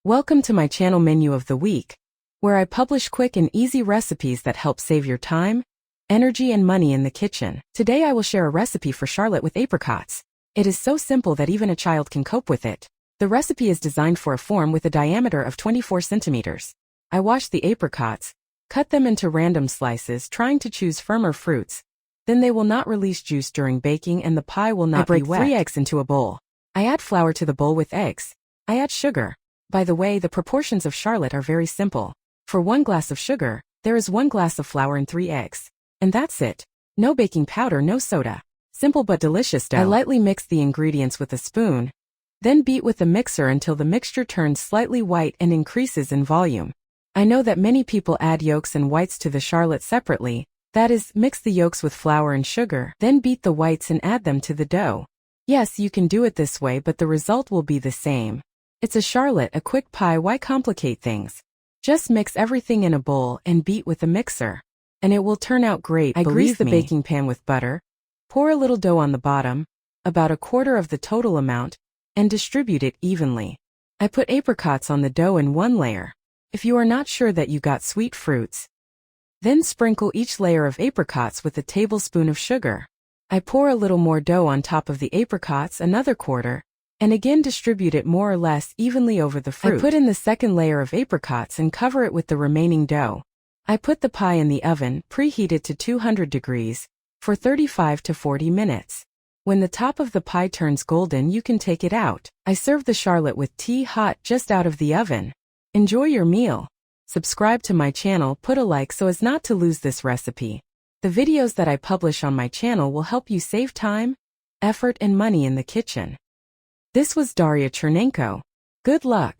Welcome to my channel Menu of the Week, where I publish quick and easy recipes that help save your time, energy, and money in the kitchen. Today I will share a recipe for charlotte with apricots. It is so simple that even a child can cope with it. The recipe is designed for a form with a diameter of 24 centimeters. I wash the apricots, cut them into random slices, trying to choose firmer fruits. Then they will not release juice during baking and the pie will not be wet. I break 3 eggs into a bowl. I add flour to the bowl with eggs. I add sugar. By the way, the proportions of charlotte are very simple. For 1 glass of sugar, there is 1 glass of flour and 3 eggs. And that's it. No baking powder, no soda. Simple but delicious dough. I lightly mix the ingredients with a spoon, then beat with a mixer until the mixture turns slightly white and increases in volume. I know that many people add yolks and whites to the charlotte separately, that is, mix the yolks with flour and sugar, then beat the whites and add them to the dough. Yes, you can do it this way, but the result will be the same. It's a charlotte, a quick pie. Why complicate things? Just mix everything in a bowl and beat with a mixer. And it will turn out great. I grease the baking pan with butter, pour a little dough on the bottom, about 1/4 of the total amount, and distribute it evenly. I put apricots on the dough in 1 layer. If you are not sure that you got sweet fruits, then sprinkle each layer of apricots with a tablespoon of sugar. I pour a little more dough on top of the apricots, another 1/4, and again distribute it more or less evenly over the fruit. I put in the second layer of apricots and cover it with the remaining dough. I put the pie in the oven, preheated to 200 degrees, for 35 to 40 minutes. When the top of the pie turns golden, you can take it out. I serve the charlotte with tea hot just out of the oven. Enjoy your meal. Subscribe to my channel, put a like so as not to lose this recipe. The videos that I publish on my channel will help you save time, effort, and money in the kitchen. This was Daria Chernenko. Good luck.